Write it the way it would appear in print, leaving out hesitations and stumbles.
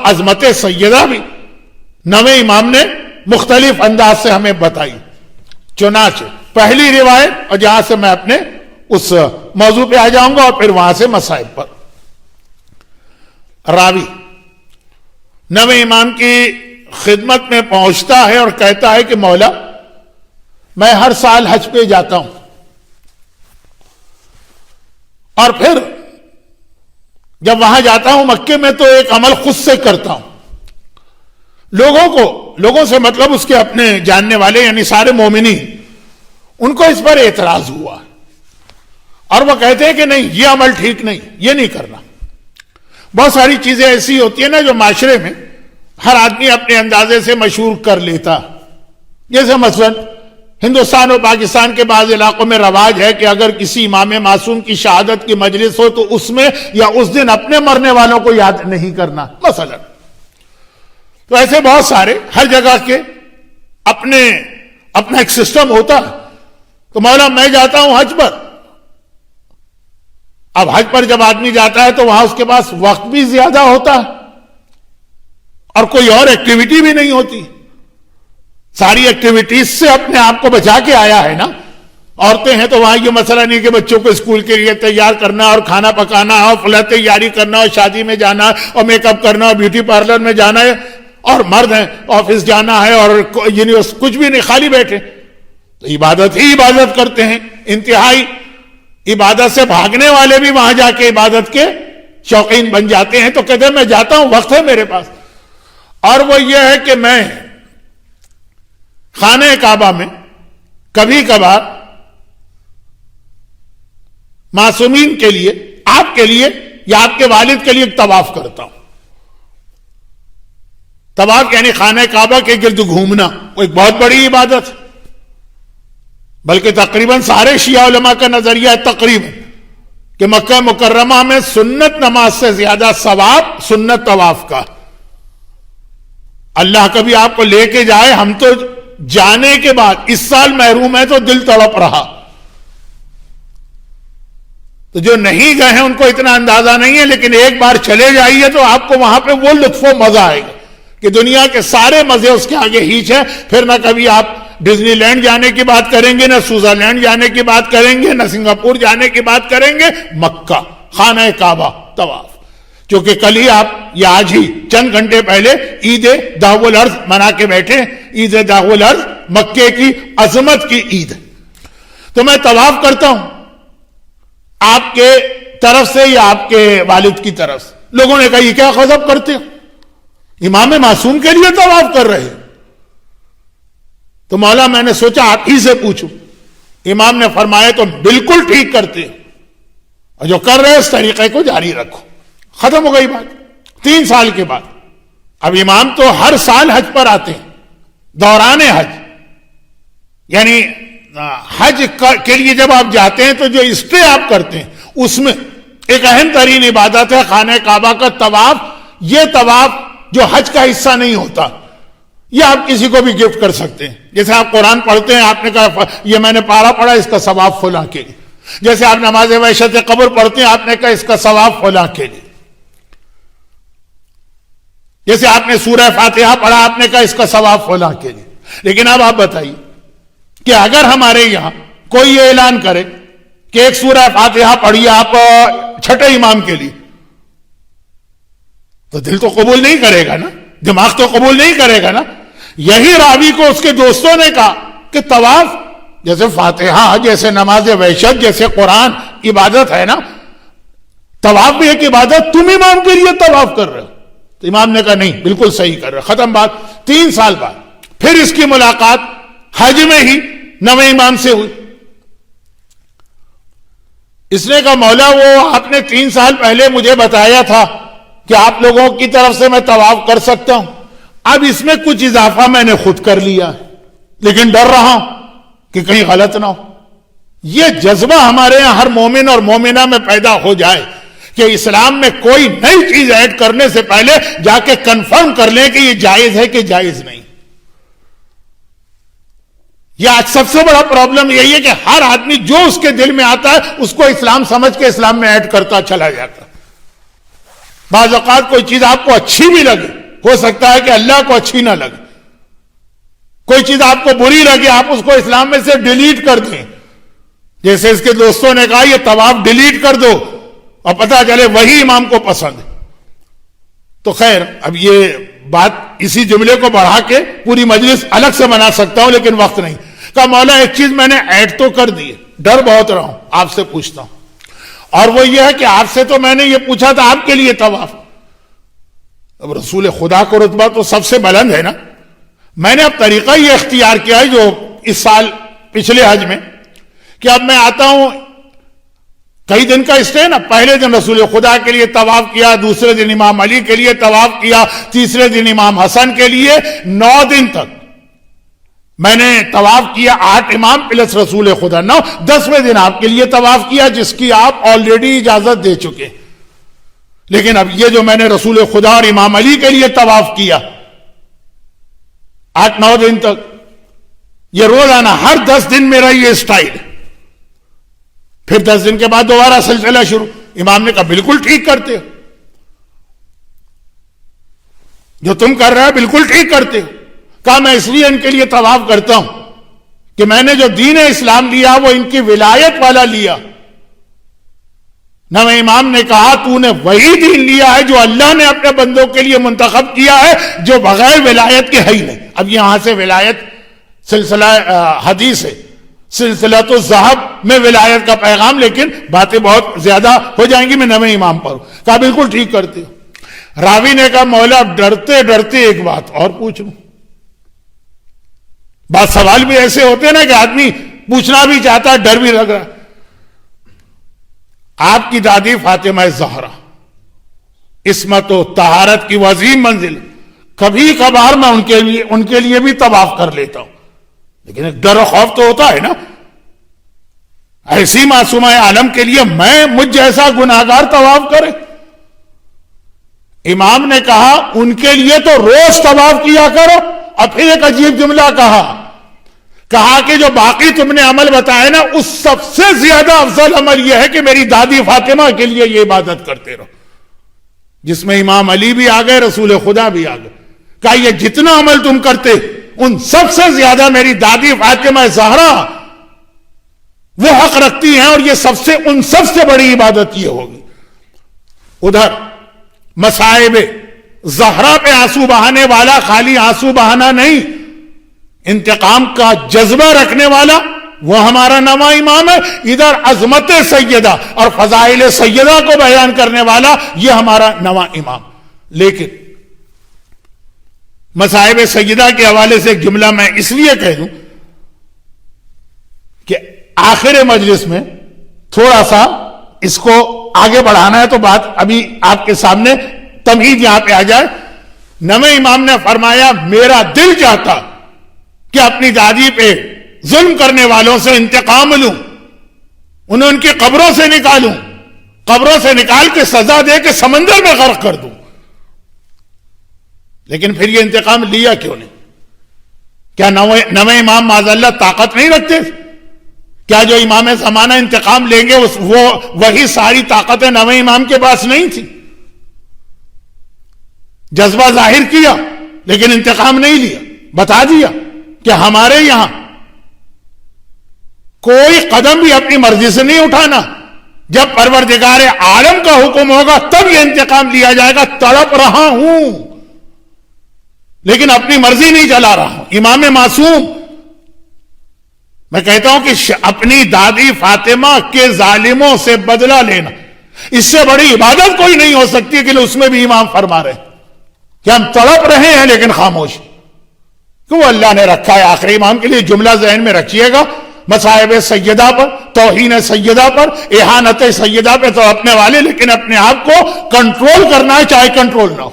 عظمت سیدہ بھی نویں امام نے مختلف انداز سے ہمیں بتائی. چنانچہ پہلی روایت، اور جہاں سے میں اپنے اس موضوع پہ آ جاؤں گا اور پھر وہاں سے مسائل پر. راوی نویں امام کی خدمت میں پہنچتا ہے اور کہتا ہے کہ مولا میں ہر سال حج پہ جاتا ہوں اور پھر جب وہاں جاتا ہوں مکے میں تو ایک عمل خود سے کرتا ہوں. لوگوں سے مطلب اس کے اپنے جاننے والے یعنی سارے مومنین، ان کو اس پر اعتراض ہوا اور وہ کہتے ہیں کہ نہیں یہ عمل ٹھیک نہیں، یہ نہیں کرنا. بہت ساری چیزیں ایسی ہوتی ہیں نا جو معاشرے میں ہر آدمی اپنے اندازے سے مشہور کر لیتا. جیسے مثلا ہندوستان اور پاکستان کے بعض علاقوں میں رواج ہے کہ اگر کسی امام معصوم کی شہادت کی مجلس ہو تو اس میں یا اس دن اپنے مرنے والوں کو یاد نہیں کرنا مثلا. تو ایسے بہت سارے ہر جگہ کے اپنا ایک سسٹم ہوتا. تو مولا میں جاتا ہوں حج پر. اب حج پر جب آدمی جاتا ہے تو وہاں اس کے پاس وقت بھی زیادہ ہوتا ہے اور کوئی اور ایکٹیویٹی بھی نہیں ہوتی. ساری ایکٹیویٹیز سے اپنے آپ کو بچا کے آیا ہے نا. عورتیں ہیں تو وہاں یہ مسئلہ نہیں کہ بچوں کو اسکول کے لیے تیار کرنا اور کھانا پکانا اور فلاں تیاری کرنا اور شادی میں جانا اور میک اپ کرنا اور بیوٹی پارلر میں جانا ہے. اور مرد ہیں آفس جانا ہے اور کچھ بھی نہیں، خالی بیٹھے. تو عبادت ہی عبادت کرتے ہیں. انتہائی عبادت سے بھاگنے والے بھی وہاں جا کے عبادت کے شوقین بن جاتے ہیں. تو کہتے ہیں میں جاتا ہوں، وقت ہے میرے پاس. اور وہ یہ ہے کہ میں خانہ کعبہ میں کبھی کبھار معصومین کے لیے، آپ کے لیے یا آپ کے والد کے لیے طواف کرتا ہوں. طواف یعنی خانہ کعبہ کے گرد گھومنا، وہ ایک بہت بڑی عبادت ہے. بلکہ تقریباً سارے شیعہ علماء کا نظریہ ہے تقریباً کہ مکہ مکرمہ میں سنت نماز سے زیادہ ثواب سنت طواف کا. اللہ کبھی آپ کو لے کے جائے. ہم تو جانے کے بعد اس سال محروم ہے تو دل تڑپ رہا. تو جو نہیں گئے ہیں ان کو اتنا اندازہ نہیں ہے، لیکن ایک بار چلے جائیے تو آپ کو وہاں پہ وہ لطف و مزہ آئے گا کہ دنیا کے سارے مزے اس کے آگے ہیچ ہے. پھر نہ کبھی آپ ڈزنی لینڈ جانے کی بات کریں گے، نہ سوئٹزرلینڈ جانے کی بات کریں گے، نہ سنگاپور جانے کی بات کریں گے. مکہ خانہ کعبہ طواف. کیونکہ کل ہی آپ یا آج ہی چند گھنٹے پہلے عید دعو الارض منا کے بیٹھے. عید دعو الارض مکے کی عظمت کی عید. تو میں طواف کرتا ہوں آپ کے طرف سے یا آپ کے والد کی طرف سے. لوگوں نے کہا یہ کیا غضب کرتے ہو، امام معصوم کے لیے طواف کر رہے. تو مولا میں نے سوچا آپ ہی سے پوچھوں. امام نے فرمایا تو بالکل ٹھیک کرتے ہو، اور جو کر رہے اس طریقے کو جاری رکھو. ختم ہو گئی بات. 3 سال کے بعد اب امام تو ہر سال حج پر آتے ہیں. دوران حج یعنی حج کے لیے جب آپ جاتے ہیں تو جو اسٹے آپ کرتے ہیں اس میں ایک اہم ترین عبادت ہے خانہ کعبہ کا طواف. یہ طواف جو حج کا حصہ نہیں ہوتا یہ آپ کسی کو بھی گفٹ کر سکتے ہیں. جیسے آپ قرآن پڑھتے ہیں، آپ نے کہا یہ میں نے پارا پڑھا اس کا ثواب فلاں کے لیے. جیسے آپ نماز وحشت قبر پڑھتے ہیں، آپ نے کہا اس کا ثواب فلاں کے لیے. جیسے آپ نے سورہ فاتحہ پڑھا، آپ نے کہا اس کا ثواب فلاں کے لیے. لیکن اب آپ بتائیے کہ اگر ہمارے یہاں کوئی یہ اعلان کرے کہ ایک سورہ فاتحہ پڑھیے آپ چھٹے امام کے لیے، تو دل تو قبول نہیں کرے گا نا، دماغ تو قبول نہیں کرے گا نا. یہی راوی کو اس کے دوستوں نے کہا کہ طواف جیسے فاتحہ، جیسے نماز وحشت، جیسے قرآن عبادت ہے نا، طواف بھی ایک عبادت، تم امام کے لیے طواف کر رہے ہو. تو امام نے کہا نہیں بالکل صحیح کر رہے. ختم بات. 3 سال بعد پھر اس کی ملاقات حج میں ہی نویں امام سے ہوئی. اس نے کہا مولا وہ آپ نے 3 سال پہلے مجھے بتایا تھا کہ آپ لوگوں کی طرف سے میں طواف کر سکتا ہوں. اب اس میں کچھ اضافہ میں نے خود کر لیا ہے، لیکن ڈر رہا ہوں کہ کہیں غلط نہ ہو. یہ جذبہ ہمارے یہاں ہر مومن اور مومنہ میں پیدا ہو جائے کہ اسلام میں کوئی نئی چیز ایڈ کرنے سے پہلے جا کے کنفرم کر لیں کہ یہ جائز ہے کہ جائز نہیں. یہ آج سب سے بڑا پرابلم یہی ہے کہ ہر آدمی جو اس کے دل میں آتا ہے اس کو اسلام سمجھ کے اسلام میں ایڈ کرتا چلا جاتا. بعض اوقات کوئی چیز آپ کو اچھی بھی لگے، ہو سکتا ہے کہ اللہ کو اچھی نہ لگے، کوئی چیز آپ کو بری لگے، آپ اس کو اسلام میں سے ڈیلیٹ کر دیں، جیسے اس کے دوستوں نے کہا یہ طواف ڈیلیٹ کر دو، اور پتہ چلے وہی امام کو پسند ہے۔ تو خیر، اب یہ بات اسی جملے کو بڑھا کے پوری مجلس الگ سے بنا سکتا ہوں، لیکن وقت نہیں۔ کہا مولا ایک چیز میں نے ایڈ تو کر دی ہے، ڈر بہت رہا ہوں، آپ سے پوچھتا ہوں، اور وہ یہ ہے کہ آپ سے تو میں نے یہ پوچھا تھا آپ کے لیے طواف، اب رسول خدا کو رتبہ تو سب سے بلند ہے نا، میں نے اب طریقہ یہ اختیار کیا ہے جو اس سال پچھلے حج میں، کہ اب میں آتا ہوں، کئی دن کا اسٹے نا، پہلے دن رسول خدا کے لیے طواف کیا، دوسرے دن امام علی کے لیے طواف کیا، تیسرے دن امام حسن کے لیے، 9 دن تک میں نے طواف کیا، 8 امام پلس رسول خدا، 9، 10ویں دن آپ کے لیے طواف کیا جس کی آپ آلریڈی اجازت دے چکے۔ لیکن اب یہ جو میں نے رسول خدا اور امام علی کے لیے طواف کیا 8-9 دن تک، یہ روزانہ ہر 10 دن میرا یہ اسٹائل، پھر 10 دن کے بعد دوبارہ سلسلہ شروع۔ امام نے کہا بالکل ٹھیک کرتے ہو، جو تم کر رہے ہو بالکل ٹھیک کرتے ہو۔ کہا میں اس لیے ان کے لیے طواف کرتا ہوں کہ میں نے جو دین اسلام لیا وہ ان کی ولایت والا لیا۔ نویں امام نے کہا تو نے وہی دین لیا ہے جو اللہ نے اپنے بندوں کے لیے منتخب کیا ہے، جو بغیر ولایت کے ہے ہی نہیں۔ اب یہاں سے ولایت سلسلہ حدیث ہے، سلسلہ تو ذہب میں ولایت کا پیغام، لیکن باتیں بہت زیادہ ہو جائیں گی، میں نویں امام پر ہوں۔ کہا بالکل ٹھیک کرتے ہو۔ راوی نے کہا مولا ڈرتے ڈرتے ایک بات اور پوچھ لوں۔ بعض سوال بھی ایسے ہوتے ہیں نا کہ آدمی پوچھنا بھی چاہتا ہے، ڈر بھی لگ رہا ہے۔ آپ کی دادی فاطمہ زہرا عصمت و طہارت کی عظیم منزل، کبھی کبھار میں ان کے لیے بھی طواف کر لیتا ہوں، لیکن ایک ڈر و خوف تو ہوتا ہے نا۔ ایسی معصومہ عالم کے لیے مجھ جیسا گناہگار طواف کرے؟ امام نے کہا ان کے لیے تو روز طواف کیا کرو، اور پھر ایک عجیب جملہ کہا کہ جو باقی تم نے عمل بتائے نا، اس سب سے زیادہ افضل عمل یہ ہے کہ میری دادی فاطمہ کے لیے یہ عبادت کرتے رہو، جس میں امام علی بھی آ گئے، رسول خدا بھی آ گئے۔ کہا یہ جتنا عمل تم کرتے ان سب سے زیادہ میری دادی فاطمہ زہرا وہ حق رکھتی ہیں، اور یہ ان سب سے بڑی عبادت یہ ہوگی۔ ادھر مصائب زہرا پہ آنسو بہانے والا خالی آنسو بہانا نہیں، انتقام کا جذبہ رکھنے والا وہ ہمارا نواں امام ہے۔ ادھر عظمت سیدہ اور فضائل سیدہ کو بیان کرنے والا یہ ہمارا نواں امام۔ لیکن مصائب سیدہ کے حوالے سے ایک جملہ میں اس لیے کہہ دوں کہ آخر مجلس میں تھوڑا سا اس کو آگے بڑھانا ہے، تو بات ابھی آپ کے سامنے تمہید یہاں پہ آ جائے۔ نویں امام نے فرمایا میرا دل چاہتا کہ اپنی دادی پہ ظلم کرنے والوں سے انتقام لوں، انہیں ان کی قبروں سے نکالوں، قبروں سے نکال کے سزا دے کے سمندر میں غرق کر دوں، لیکن پھر یہ انتقام لیا کیوں نہیں؟ کیا نویں امام معاذ اللہ طاقت نہیں رکھتے؟ کیا جو امام زمانہ انتقام لیں گے وہی ساری طاقتیں نویں امام کے پاس نہیں تھی؟ جذبہ ظاہر کیا لیکن انتقام نہیں لیا، بتا دیا کہ ہمارے یہاں کوئی قدم بھی اپنی مرضی سے نہیں اٹھانا، جب پروردگار عالم کا حکم ہوگا تب یہ انتقام لیا جائے گا۔ تڑپ رہا ہوں لیکن اپنی مرضی نہیں چلا رہا ہوں۔ امام معصوم، میں کہتا ہوں کہ اپنی دادی فاطمہ کے ظالموں سے بدلہ لینا، اس سے بڑی عبادت کوئی نہیں ہو سکتی، کہ اس میں بھی امام فرما رہے ہیں کہ ہم تڑپ رہے ہیں لیکن خاموش، کہ وہ اللہ نے رکھا ہے۔ آخری امام کے لیے جملہ ذہن میں رکھیے گا، مصائب سیدہ پر، توہین سیدہ پر، اہانت سیدہ پہ تو اپنے والے، لیکن اپنے آپ کو کنٹرول کرنا ہے چاہے کنٹرول نہ ہو۔